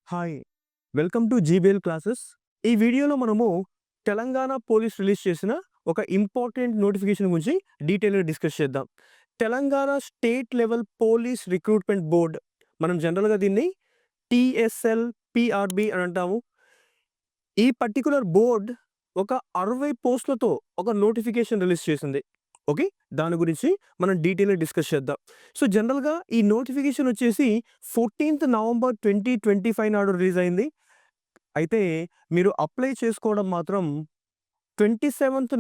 Hi! Welcome to GBL classes. ఈ వీడియోలో మనము తెలంగాణ పోలీస్ రిలీజ్ చేసిన ఒక ఇంపార్టెంట్ నోటిఫికేషన్ గురించి డీటెయిల్‌గా డిస్కస్ చేద్దాం. Telangana state level police recruitment board, మనం జనరల్‌గా దీన్ని టీఎస్ఎల్, పీఆర్‌బీ అని అంటాము. ఈ పర్టిక్యులర్ బోర్డ్ ఒక 60 పోస్టులతో ఒక నోటిఫికేషన్ రిలీజ్ చేసింది. ఓకే. దాని గురించి మనం డీటెయిల్‌గా డిస్కస్ చేద్దాం. సో, జనరల్‌గా ఈ నోటిఫికేషన్ వచ్చేసి 14థ్ నవంబర్ 2025 నాడు రిలీజ్ అయింది. అయితే మీరు అప్లై చేసుకోవడం మాత్రం 27థ్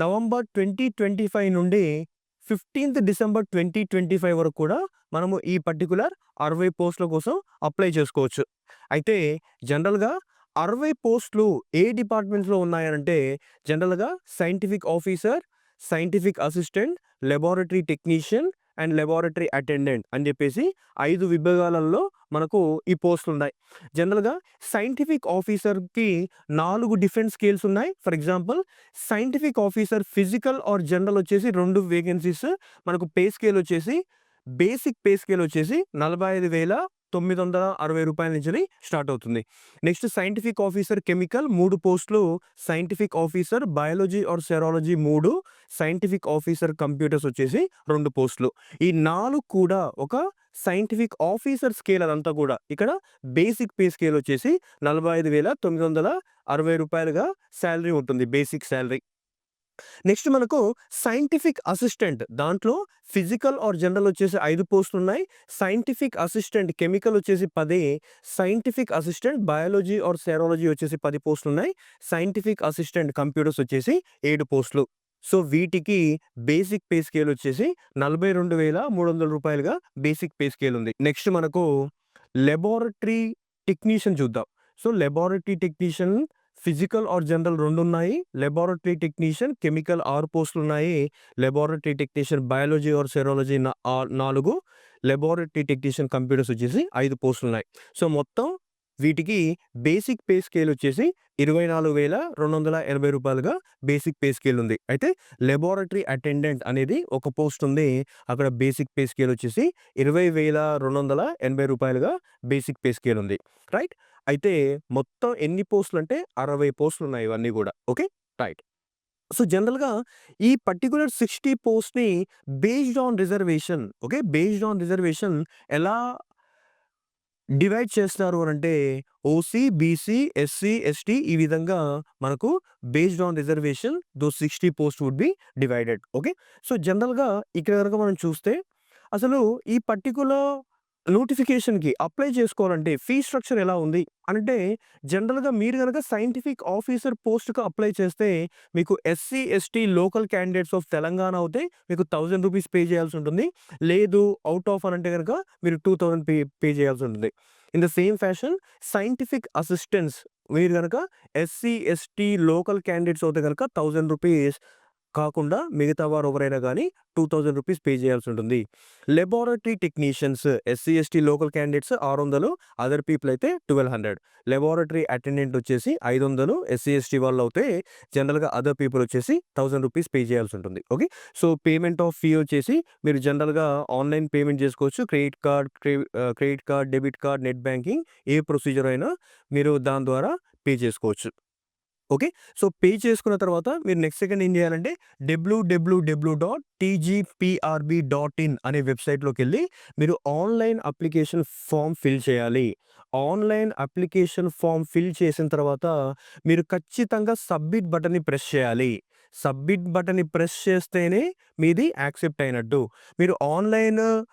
నవంబర్ 2025 నుండి 15థ్ డిసెంబర్ 2025 వరకు కూడా మనము ఈ పర్టిక్యులర్ 60 పోస్టుల కోసం అప్లై చేసుకోవచ్చు. అయితే జనరల్‌గా 60 పోస్టులు ఏ డిపార్ట్మెంట్స్‌లో ఉన్నాయనంటే జనరల్‌గా scientific officer, scientific assistant, laboratory technician and laboratory attendant అని చెప్పేసి 5 విభాగాలలో మనకు ఈ పోస్టులున్నాయి. జనరల్‌గా సైంటిఫిక్ ఆఫీసర్‌కి 4 డిఫరెంట్ స్కేల్స్ ఉన్నాయి. For example scientific officer physical or general వచ్చేసి 2 వేకెన్సీస్. మనకు పే స్కేల్ వచ్చేసి బేసిక్ పే స్కేల్ వచ్చేసి రూ. 45,960 నుంచెలి స్టార్ట్ అవుతుంది. నెక్స్ట్ సైంటిఫిక్ ఆఫీసర్ కెమికల్ 3 పోస్టులు, scientific officer biology or serology 3, scientific officer computers వచ్చేసి 2 పోస్టులు. ఈ 4 కూడా ఒక సైంటిఫిక్ ఆఫీసర్ స్కేల్ అదంతా కూడా. ఇక్కడ బేసిక్ పే స్కేల్ వచ్చేసి రూ. 45,960గా సాలరీ ఉంటుంది. Basic salary. నెక్స్ట్ మనకు సైంటిఫిక్ అసిస్టెంట్, దాంట్లో ఫిజికల్ ఆర్ జనరల్ వచ్చేసి 5 పోస్టులున్నాయి. సైంటిఫిక్ అసిస్టెంట్ కెమికల్ వచ్చేసి 10, scientific assistant biology or serology వచ్చేసి 10 పోస్టులున్నాయి. సైంటిఫిక్ అసిస్టెంట్ కంప్యూటర్స్ వచ్చేసి 7 పోస్టులు. సో, వీటికి బేసిక్ పే స్కేల్ వచ్చేసి రూ. 42,300గా బేసిక్ పే స్కేల్ ఉంది. నెక్స్ట్ మనకు లాబొరేటరీ టెక్నీషియన్ చూద్దాం. So, laboratory technician physical or general 2 ఉన్నాయి. లాబొరేటరీ టెక్నీషియన్ కెమికల్ 6 పోస్టులున్నాయి. Laboratory technician biology or serology 4, laboratory technician computers వచ్చేసి 5 పోస్టులున్నాయి. సో, మొత్తం వీటికి బేసిక్ పే స్కేల్ వచ్చేసి రూ. 24,280గా బేసిక్ పే స్కేల్ ఉంది. అయితే లాబొరేటరీ అటెండెంట్ అనేది ఒక పోస్ట్ ఉంది. అక్కడ బేసిక్ పే స్కేల్ వచ్చేసి రూ. 20,280గా బేసిక్ పే స్కేల్ ఉంది. రైట్. అయితే మొత్తం ఎన్ని పోస్టులంటే 60 పోస్టులున్నాయి ఇవన్నీ గూడా. ఓకే. రైట్. సో, జనరల్‌గా ఈ పర్టిక్యులర్ 60 పోస్ట్‌ని based on reservation, okay. Based on reservation ఎలా డివైడ్ చేస్తారు అనంటే ఓసీ, బీసీ, ఎస్సీ, ఎస్టీ ఈ విధంగా మనకు based on reservation those 60 post would be divided. Okay. So, జనరల్‌గా ఇక్కడ గనక మనం చూస్తే అసలు ఈ పర్టిక్యులర్ నోటిఫికేషన్‌కి అప్లై చేసుకోవాలంటే ఫీ స్ట్రక్చర్ ఎలా ఉంది అంటే జనరల్‌గా మీరు గనక సైంటిఫిక్ ఆఫీసర్ పోస్ట్‌కి అప్లై చేస్తే మీకు SC, ST local candidates of Telangana అవుతే మీకు రూ. 1,000 పే చేయాల్సి ఉంటుంది. లేదు ఔట్ ఆఫ్ అనంటే గనక మీరు 2,000 పే చేయాల్సి ఉంటుంది. In the same fashion scientific assistants మీరు గనక ఎస్సీ, ఎస్టీ లోకల్ క్యాండిడేట్స్ అవుతే గనక రూ. 1,000 కాకుండా మిగతా వారు ఎవరైనా గానీ రూ. 2,000 పే చేయాల్సి ఉంటుంది. Laboratory technicians SC, ST local candidates 600, other people అయితే 1,200. లాబొరేటరీ అటెండెంట్ వచ్చేసి 500, ఎస్సీ, ఎస్టీ వాళ్ళవుతే జనరల్‌గా అదర్ పీపుల్ వచ్చేసి రూ. 1,000 పే చేయాల్సి ఉంటుంది. Okay. So, payment of fee వచ్చేసి మీరు జనరల్‌గా ఆన్‌లైన్ పేమెంట్ చేసుకోవచ్చు. Credit card, debit card, net banking ఏ ప్రొసీజర్ అయినా మీరు దాని ద్వారా పే చేసుకోవచ్చు. ఓకే. సో, పే చేసుకున్న తర్వాత మీరు నెక్స్ట్ సెకండ్ ఏం చేయాలంటే www.tgprb.in అనే వెబ్‌సైట్‌లోకెళ్ళి మీరు ఆన్‌లైన్ అప్లికేషన్ ఫార్మ్ ఫిల్ చేయాలి. ఆన్‌లైన్ అప్లికేషన్ ఫార్మ్ ఫిల్ చేసిన తర్వాత మీరు ఖచ్చితంగా సబ్మిట్ బటన్‌ని ప్రెస్ చేయాలి. సబ్మిట్ బటన్‌ని ప్రెస్ చేస్తేనే మీది యాక్సెప్ట్ అయినట్టు. మీరు ఆన్‌లైన్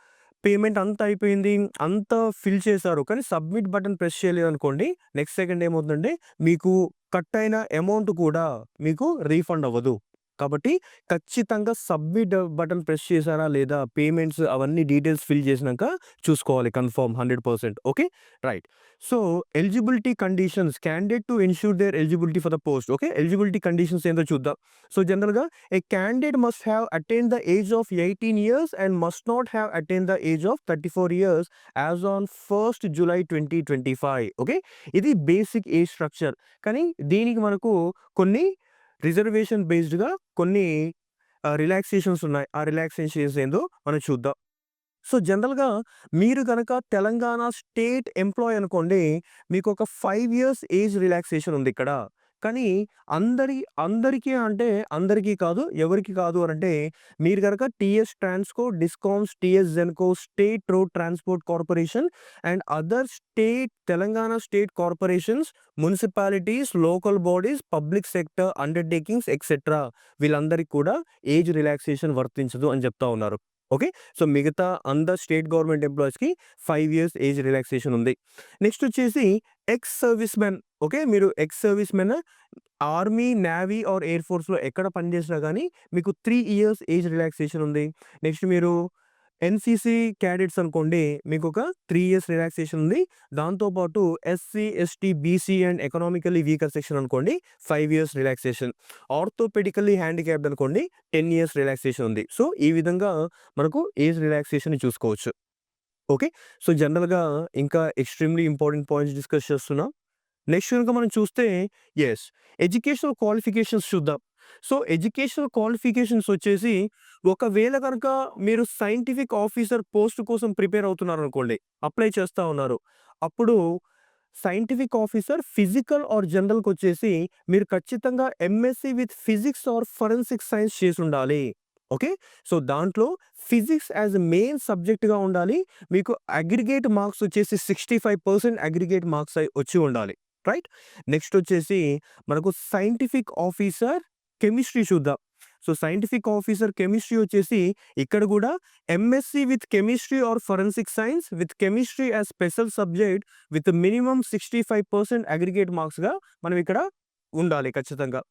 పేమెంట్ అంతా అయిపోయింది. అంతా ఫిల్ చేశారు. కానీ సబ్మిట్ బటన్ ప్రెస్ చేయలేదనుకోండి, నెక్స్ట్ సెకండ్ ఏమవుతుందంటే మీకు కట్ అయిన అమౌంట్ కూడా మీకు రీఫండ్ అవ్వదు. కాబట్టి ఖచ్చితంగా సబ్మిట్ బటన్ ప్రెస్ చేశారా లేదా, పేమెంట్స్ అవన్నీ డీటెయిల్స్ ఫిల్ చేసినంక చూసుకోవాలి confirm 100%. Okay. Right. So, eligibility conditions candidate to ensure their eligibility for the post. Okay. Eligibility conditions ఏందో చూద్దాం. సో, జనరల్‌గా a candidate must have attained the age of 18 years and must not have attained the age of 34 years as on 1st July 2025. Okay. ఇది basic age structure. కానీ దీనికి మనకు కొన్ని reservation బేస్డ్‌గా కొన్ని relaxations ఉన్నాయి. ఆ రిలాక్సేషన్స్ ఏందో మనం చూద్దాం. సో, జనరల్‌గా మీరు గనక తెలంగాణ స్టేట్ ఎంప్లాయీ అనుకోండి, మీకొక 5 ఇయర్స్ ఏజ్ రిలాక్సేషన్ ఉందిక్కడ. కానీ అందరికీ అంటే అందరికీ కాదు, ఎవరికి కాదు అనంటే మీరు గనక TS Transco, discoms, TS Genco, state road transport corporation and other state Telangana state corporations, municipalities, local bodies, public sector undertakings etcetera వీళ్ళందరికి కూడా ఏజ్ రిలాక్సేషన్ వర్తించదు అని చెప్తా ఉన్నారు. ఓకే. సో, మిగతా అందరు స్టేట్ గవర్నమెంట్ ఎంప్లాయీస్‌కి 5 ఇయర్స్ ఏజ్ రిలాక్సేషన్ ఉంది. నెక్స్ట్ వచ్చేసి ఎక్స్ సర్వీస్ మెన్. ఓకే. మీరు ex service men army, navy or air ఫోర్స్‌లో ఎక్కడ పని చేసినా గానీ మీకు 3 ఇయర్స్ ఏజ్ రిలాక్సేషన్ ఉంది. నెక్స్ట్ మీరు ఎన్‌సీసీ క్యాడెట్స్ అనుకోండి మీకొక 3 ఇయర్స్ రిలాక్సేషన్ ఉంది. దాంతో పాటు SC, ST, BC and economically weaker section అనుకోండి 5 ఇయర్స్ రిలాక్సేషన్. ఆర్థోపెడికల్లీ హ్యాండిక్యాప్డ్ అనుకోండి 10 ఇయర్స్ రిలాక్సేషన్ ఉంది. సో, ఈ విధంగా మనకు ఏజ్ రిలాక్సేషన్‌ని చూసుకోవచ్చు. ఓకే. సో, జనరల్‌గా ఇంకా ఎక్స్‌ట్రీమ్‌లీ ఇంపార్టెంట్ పాయింట్స్ డిస్కస్ చేస్తున్నాం. నెక్స్ట్ గనుక మనం చూస్తే యెస్. ఎడ్యుకేషనల్ క్వాలిఫికేషన్స్ చూద్దాం. సో, ఎడ్యుకేషనల్ క్వాలిఫికేషన్స్ వచ్చేసి ఒకవేళ గనక మీరు సైంటిఫిక్ ఆఫీసర్ పోస్ట్ కోసం ప్రిపేర్ అవుతున్నారనుకోండి, అప్లై చేస్తా ఉన్నారు. అప్పుడు సైంటిఫిక్ ఆఫీసర్ ఫిజికల్ ఆర్ జనరల్‌కొచ్చేసి మీరు ఖచ్చితంగా MSc with physics or forensic science చేసుండాలి. ఓకే. సో, దాంట్లో ఫిజిక్స్ యాస్ ఎ మెయిన్ సబ్జెక్ట్‌గా ఉండాలి. మీకు అగ్రిగేట్ మార్క్స్ వచ్చేసి 65% అగ్రిగేట్ మార్క్స్ వచ్చి ఉండాలి. రైట్. నెక్స్ట్ వచ్చేసి మనకు సైంటిఫిక్ ఆఫీసర్ కెమిస్ట్రీ చూద్దాం. సో, సైంటిఫిక్ ఆఫీసర్ కెమిస్ట్రీ వచ్చేసి ఇక్కడ గూడా MSc with chemistry or forensic science with chemistry as special subject with minimum 65% aggregate మార్క్స్‌గా మనం ఇక్కడ ఉండాలి ఖచ్చితంగా.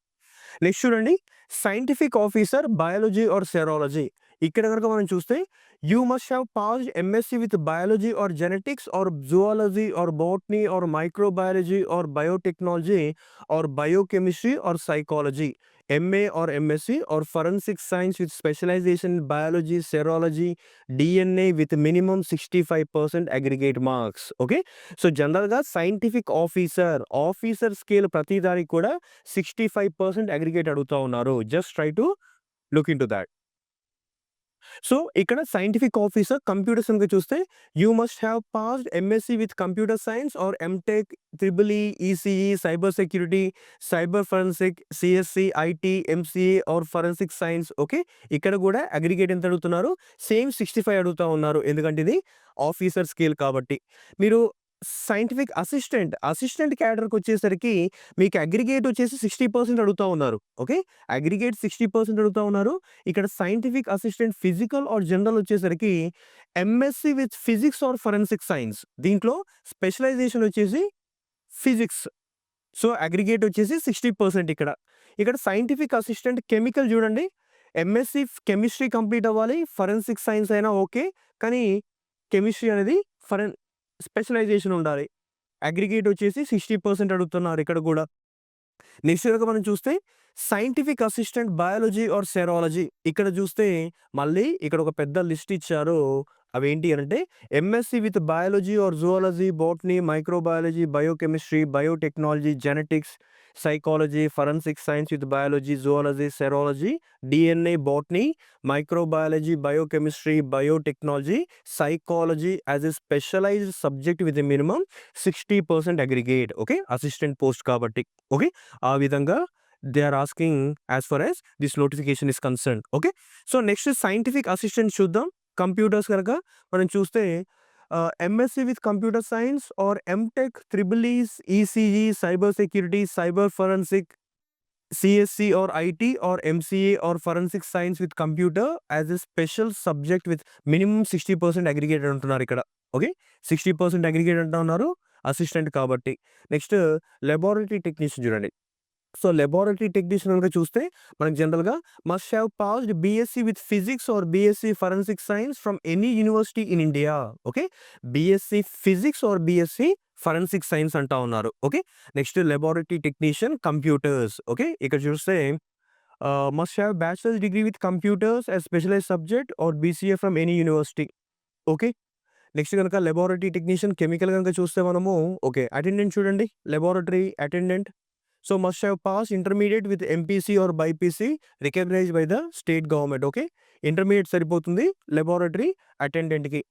నెక్స్ట్ చూడండి scientific officer biology or serology. ఇక్కడ గనక మనం చూస్తే you must have passed MSc with biology or genetics or zoology or botany or microbiology or biotechnology or biochemistry or psychology. MA or MSc are forensic science with specialization in biology, serology, DNA with minimum 65% aggregate marks. Okay. So, జనరల్‌గా scientific officer scale ప్రతి దానికి కూడా 65% aggregate అడుగుతా ఉన్నారు. Just try to look into that. So, ఇక్కడ scientific officer computers గనుక చూస్తే you must have passed MSc with computer science or MTech, triple E, ECE, cyber security, cyber forensic, CSC, IT, MCA or forensic science. Okay. ఇక్కడ గూడా aggregate ఎంత అడుగుతున్నారు? Same 65 అడుగుతా ఉన్నారు. ఎందుకంటే ఇది ఆఫీసర్ స్కేల్ కాబట్టి. మీరు సైంటిఫిక్ అసిస్టెంట్ క్యాడర్‌కొచ్చేసరికి మీకు అగ్రిగేట్ వచ్చేసి 60% అడుగుతా ఉన్నారు. ఓకే. అగ్రిగేట్ 60% అడుగుతా ఉన్నారు. ఇక్కడ scientific assistant physical or general వచ్చేసరికి MSc with physics or forensic science. దీంట్లో స్పెషలైజేషన్ వచ్చేసి ఫిజిక్స్. సో, అగ్రిగేట్ వచ్చేసి 60% ఇక్కడ. ఇక్కడ సైంటిఫిక్ అసిస్టెంట్ కెమికల్ చూడండి. ఎంఎస్‌సి కెమిస్ట్రీ కంప్లీట్ అవ్వాలి. ఫోరెన్సిక్ సైన్స్ అయినా ఓకే. కానీ కెమిస్ట్రీ అనేది స్పెషలైజేషన్ ఉండాలి. అగ్రిగేట్ వచ్చేసి 60% అడుగుతున్నారు ఇక్కడ గూడా. నెక్స్ట్ గనక మనం చూస్తే scientific assistant biology or serology. ఇక్కడ చూస్తే మళ్ళీ ఇక్కడ ఒక పెద్ద లిస్ట్ ఇచ్చారు. అవేంటి అనంటే MSc with biology or zoology, botany, microbiology, biochemistry, biotechnology, genetics, psychology, forensic science with biology, zoology, serology, DNA, botany, microbiology, biochemistry, biotechnology, psychology as a specialized subject with minimum 60% aggregate. Okay. Assistant post కాబట్టి. Okay. ఆ విధంగా they are asking as far as this notification is concerned. Okay. So, next scientific assistant చూద్దాం. Computers గనక మనం చూస్తే MSc with computer science or MTech, triple is, ECE, cyber security, cyber forensic, CSC और IT और MCA और forensic science with computer as a special subject with minimum 60% aggregate అంటున్నారు ఇక్కడ. Okay. 60% aggregate అంటా ఉన్నారు అసిస్టెంట్ కాబట్టి. నెక్స్ట్ లాబొరేటరీ టెక్నీషియన్ చూడండి. So, laboratory technician గనుక చూస్తే మనకు జనరల్‌గా must have passed BSc with physics or BSc forensic science from any university in India. Okay. BSc physics or BSc forensic science అంటా ఉన్నారు. Okay. Next laboratory technician computers. Okay. ఇక్కడ చూస్తే must have bachelors degree with computers as specialised subject or BCA from any university. Okay. Next గనక laboratory technician chemical గనక చూస్తే మనము okay. Attendant చూడండి. Laboratory attendant so must have pass intermediate with MPC or BiPC recognised by the state government. Okay. Intermediate సరిపోతుంది laboratory అటెండెంట్‌కి.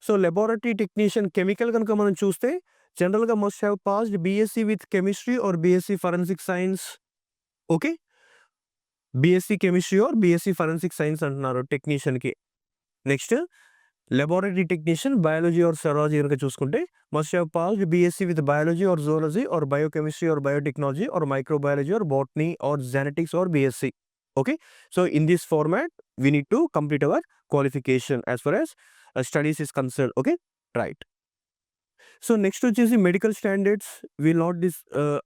So laboratory technician chemical గనుక మనం చూస్తే జనరల్‌గా must have passed BSc with chemistry or BSc forensic science. Okay. BSc chemistry or BSc forensic science అంటున్నారు టెక్నీషియన్‌కి. Next laboratory technician biology or serology గనుక చూసుకుంటే must have passed BSc with biology or zoology or biochemistry or biotechnology or microbiology or botany or genetics or BSc. Okay, so in this format we need to complete our qualification as far as studies is concerned. Okay, right. So next వచ్చేసి medical standards will not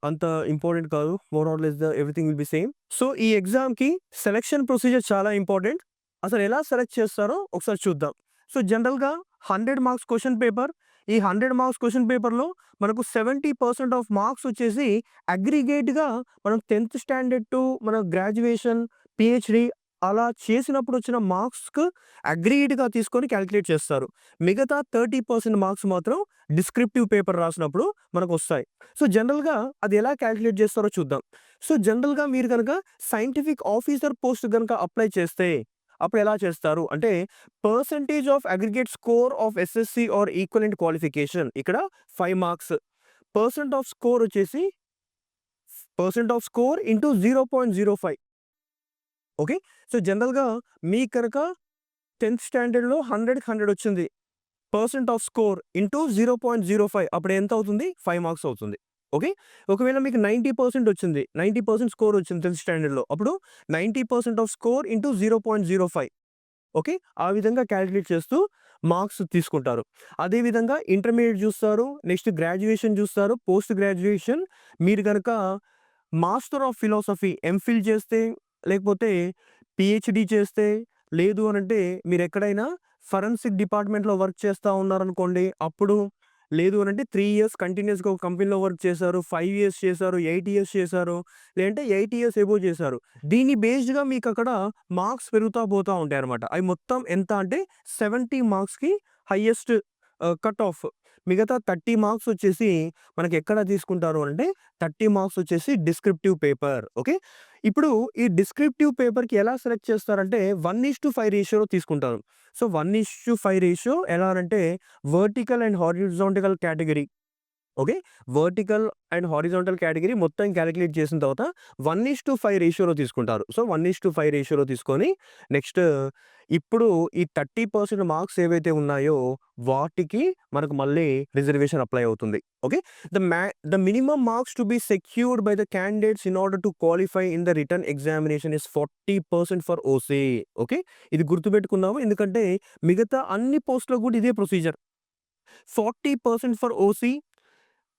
అంత important కాదు. More or less everything will be same. So ఈ ఎగ్జామ్‌కి selection procedure చాలా important. అసలు ఎలా select చేస్తారో ఒకసారి చూద్దాం. సో జనరల్‌గా 100 మార్క్స్ క్వెషన్ పేపర్. ఈ 100 మార్క్స్ క్వెషన్ పేపర్‌లో మనకు 70% ఆఫ్ మార్క్స్ వచ్చేసి అగ్రిగేట్‌గా మనం 10th స్టాండర్డ్ టు మన గ్రాడ్యుయేషన్, పీహెచ్‌డీ అలా చేసినప్పుడు వచ్చిన మార్క్స్‌కు అగ్రిగేట్‌గా తీసుకొని క్యాలిక్యులేట్ చేస్తారు. మిగతా 30% మార్క్స్ మాత్రం డిస్క్రిప్టివ్ పేపర్ రాసినప్పుడు మనకొస్తాయి. సో జనరల్‌గా అది ఎలా క్యాలిక్యులేట్ చేస్తారో చూద్దాం. సో జనరల్‌గా మీరు గనక సైంటిఫిక్ ఆఫీసర్ పోస్ట్ గనక అప్లై చేస్తే అప్పుడు ఎలా చేస్తారు అంటే percentage of aggregate score of SSC or equivalent qualification ఇక్కడ 5 మార్క్స్. పర్సెంట్ ఆఫ్ స్కోర్ వచ్చేసి percent of score into 0.05. Okay. So జనరల్‌గా మీకు కనుక 10th స్టాండర్డ్‌లో 100కి 100 వచ్చింది. పర్సెంట్ ఆఫ్ స్కోర్ ఇంటూ 0.05 అప్పుడు ఎంత అవుతుంది? 5 మార్క్స్ అవుతుంది. ఓకే. ఒకవేళ మీకు 90% వచ్చింది. 90% స్కోర్ వచ్చింది 10th స్టాండర్డ్‌లో. అప్పుడు 90% ఆఫ్ స్కోర్ ఇంటూ 0.05. ఓకే. ఆ విధంగా క్యాలిక్యులేట్ చేస్తూ మార్క్స్ తీసుకుంటారు. అదే విధంగా ఇంటర్మీడియేట్ చూస్తారు. నెక్స్ట్ గ్రాడ్యుయేషన్ చూస్తారు. పోస్ట్ గ్రాడ్యుయేషన్ మీరు గనక మాస్టర్ ఆఫ్ ఫిలాసఫీ ఎంఫిల్ చేస్తే లేకపోతే పీహెచ్‌డీ చేస్తే లేదు అనంటే మీరెక్కడైనా ఫోరెన్సిక్ డిపార్ట్మెంట్‌లో వర్క్ చేస్తా ఉన్నారనుకోండి. అప్పుడు లేదు అనంటే 3 ఇయర్స్ కంటిన్యూయస్‌గా ఒక కంపెనీలో వర్క్ చేశారు. 5 ఇయర్స్ చేశారు. 8 ఇయర్స్ చేశారు. లేదంటే 8 ఇయర్స్ అబోవ్ చేశారు. దీన్ని బేస్డ్‌గా మీకక్కడ మార్క్స్ పెరుగుతా పోతా ఉంటాయన్నమాట. అవి మొత్తం ఎంత అంటే 70 మార్క్స్‌కి హైయెస్ట్ కట్ ఆఫ్. మిగతా 30 మార్క్స్ వచ్చేసి మనకెక్కడ తీసుకుంటారు అంటే 30 మార్క్స్ వచ్చేసి డిస్క్రిప్టివ్ పేపర్. ఓకే. ఇప్పుడు ఈ డిస్క్రిప్టివ్ పేపర్‌కి ఎలా సెలెక్ట్ చేస్తారంటే 1:5 రేషియోలో తీసుకుంటారు. సో 1:5 రేషియో ఎలా అంటే vertical and horizontal category. Okay. Vertical and horizontal category మొత్తం క్యాలిక్యులేట్ చేసిన తర్వాత 1:5 రేషియోలో తీసుకుంటారు. సో 1:5 రేషియోలో తీసుకొని నెక్స్ట్ ఇప్పుడు ఈ 30% మార్క్స్ ఏవైతే ఉన్నాయో వాటికి మనకు మళ్ళీ రిజర్వేషన్ అప్లై అవుతుంది. Okay. The minimum marks to be secured by the candidates in order to qualify in the written examination is 40% for OC. Okay. ఇది గుర్తుపెట్టుకుందాము. ఎందుకంటే మిగతా అన్ని పోస్ట్‌లో కూడా ఇదే procedure. 40% for OC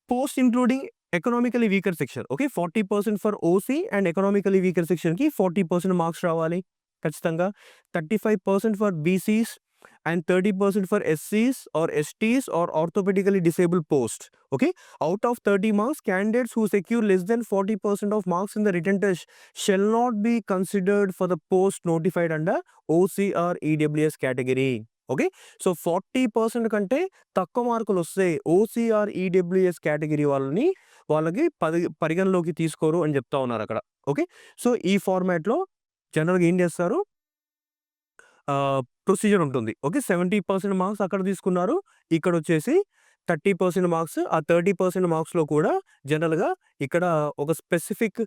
post including economically weaker section. Okay. 40% for OC and economically weaker సెక్షన్‌కి 40% marks రావాలి ఖచ్చితంగా. 35% ఫర్ బీసీస్ అండ్ 30% ఫర్ ఎస్సీస్ or STs or orthopaedically disabled post. Okay. Out of 30 marks candidates who secure less than 40% of marks in the written test shall not be considered for the post notified under OC are EWS category. Okay. So 40% కంటే తక్కువ మార్కులొస్తే OCR EWS category వాళ్ళకి పరిగణలోకి తీసుకోరు అని చెప్తా ఉన్నారక్కడ. Okay. So ఈ ఫార్మాట్‌లో జనరల్‌గా ఏం చేస్తారు ప్రొసీజర్ ఉంటుంది. ఓకే. 70% మార్క్స్ అక్కడ తీసుకున్నారు. ఇక్కడొచ్చేసి 30% మార్క్స్. ఆ 30% మార్క్స్‌లో కూడా జనరల్‌గా ఇక్కడ ఒక స్పెసిఫిక్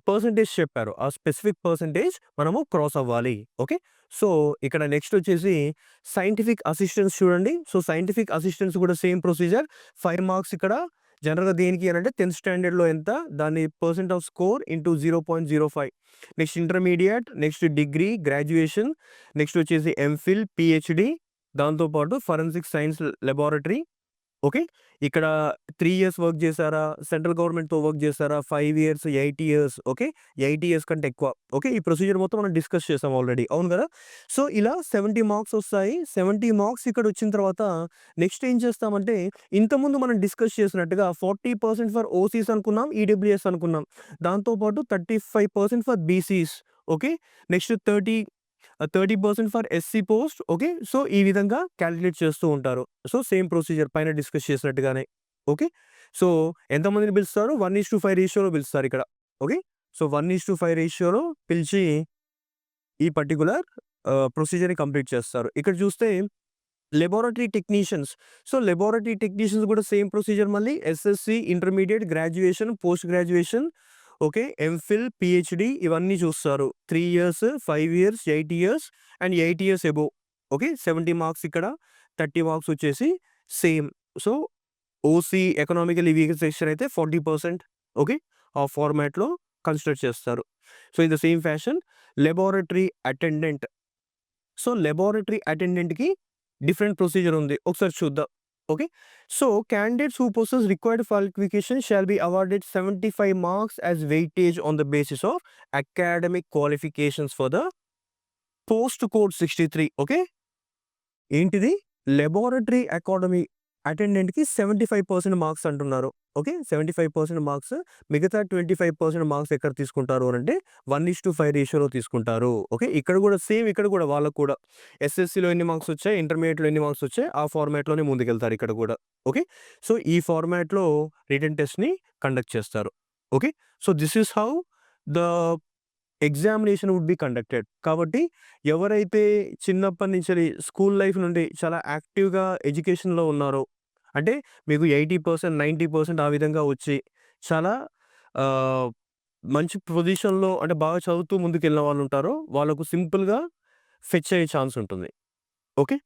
పర్సెంటేజ్ చెప్పారు. ఆ స్పెసిఫిక్ పర్సెంటేజ్ మనము క్రాస్ అవ్వాలి. ఓకే. సో ఇక్కడ నెక్స్ట్ వచ్చేసి సైంటిఫిక్ అసిస్టెన్స్ చూడండి. సో సైంటిఫిక్ అసిస్టెన్స్ కూడా సేమ్ ప్రొసీజర్. 5 మార్క్స్ ఇక్కడ జనరల్‌గా దేనికి అనంటే 10th స్టాండర్డ్‌లో ఎంత దాని percent of score into 0.05. Next intermediate, next degree, graduation, next వచ్చేసి ఎంఫిల్, పీహెచ్‌డీ దాంతో పాటు ఫోరెన్సిక్ సైన్స్ లాబొరేటరీ. ఓకే. ఇక్కడ 3 ఇయర్స్ వర్క్ చేశారా? సెంట్రల్ గవర్నమెంట్‌తో వర్క్ చేశారా? 5 ఇయర్స్, 8 ఇయర్స్. ఓకే. 8 ఇయర్స్ కంటే ఎక్కువ. ఓకే. ఈ ప్రొసీజర్ మొత్తం మనం డిస్కస్ చేసాం ఆల్రెడీ. అవును కదా! సో ఇలా 70 మార్క్స్ వస్తాయి. 70 మార్క్స్ ఇక్కడ వచ్చిన తర్వాత నెక్స్ట్ ఏం చేస్తామంటే ఇంతకుముందు మనం డిస్కస్ చేసినట్టుగా 40% ఫర్ ఓసీస్ అనుకున్నాం. ఈడబ్ల్యూఎస్ అనుకున్నాం. దాంతో పాటు 35% for BCs. Okay. Next 30% for SC post. Okay. So ఈ విధంగా క్యాలిక్యులేట్ చేస్తూ ఉంటారు. సో సేమ్ ప్రొసీజర్ పైన డిస్కస్ చేసినట్టుగానే. ఓకే. సో ఎంతమందిని పిలుస్తారు? 1:5 రేషియోలో పిలుస్తారు ఇక్కడ. ఓకే. సో, 1:5 రేషియోలో పిలిచి ఈ పర్టిక్యులర్ ప్రొసీజర్‌ని కంప్లీట్ చేస్తారు. ఇక్కడ చూస్తే laboratory technicians. So, laboratory technicians కూడా సేమ్ ప్రొసీజర్ మళ్ళీ SSC, intermediate, graduation, post graduation, okay. MPhil, PhD ఇవన్నీ చూస్తారు. 3 years, 5 years, 8 years and 8 years above. Okay. 70 marks ఇక్కడ, 30 మార్క్స్ వచ్చేసి same. So, OC economically weaker section అయితే 40% ఓకే. ఆ ఫార్మాట్‌లో consider చేస్తారు. So, in the same fashion laboratory attendant. So, laboratory అటెండెంట్‌కి different procedure ఉంది. ఒకసారి చూద్దాం. Okay. So, candidates who possess required qualification shall be awarded 75 marks as weightage on the basis of academic qualifications for the post code 63 okay. ఏంటిది? Laboratory academy అటెండెంట్‌కి 75% marks అంటున్నారు. Okay. 75% marks. మిగతా 25% marks ఎక్కడ తీసుకుంటారు అనంటే 1:5 రేషియోలో తీసుకుంటారు. ఓకే. ఇక్కడ కూడా సేమ్ ఇక్కడ కూడా వాళ్ళకి కూడా ఎస్ఎస్‌సిలో ఎన్ని మార్క్స్ వచ్చాయి, ఇంటర్మీడియేట్‌లో ఎన్ని మార్క్స్ వచ్చాయి, ఆ ఫార్మాట్‌లోనే ముందుకెళ్తారు ఇక్కడ కూడా. ఓకే. సో, ఈ ఫార్మాట్‌లో రిటన్ టెస్ట్‌ని కండక్ట్ చేస్తారు. Okay. So, this is how the examination would be conducted. కాబట్టి ఎవరైతే చిన్నప్పటి నుంచెల్లి స్కూల్ లైఫ్ నుండి చాలా యాక్టివ్‌గా ఎడ్యుకేషన్‌లో ఉన్నారో, అంటే మీకు 80%, 90% ఆ విధంగా వచ్చి చాలా ఆహ్, మంచి పొజిషన్‌లో అంటే బాగా చదువుతూ ముందుకెళ్ళిన వాళ్ళుంటారో, వాళ్ళకు సింపుల్‌గా ఫెచ్ అయ్యే ఛాన్స్ ఉంటుంది. ఓకే.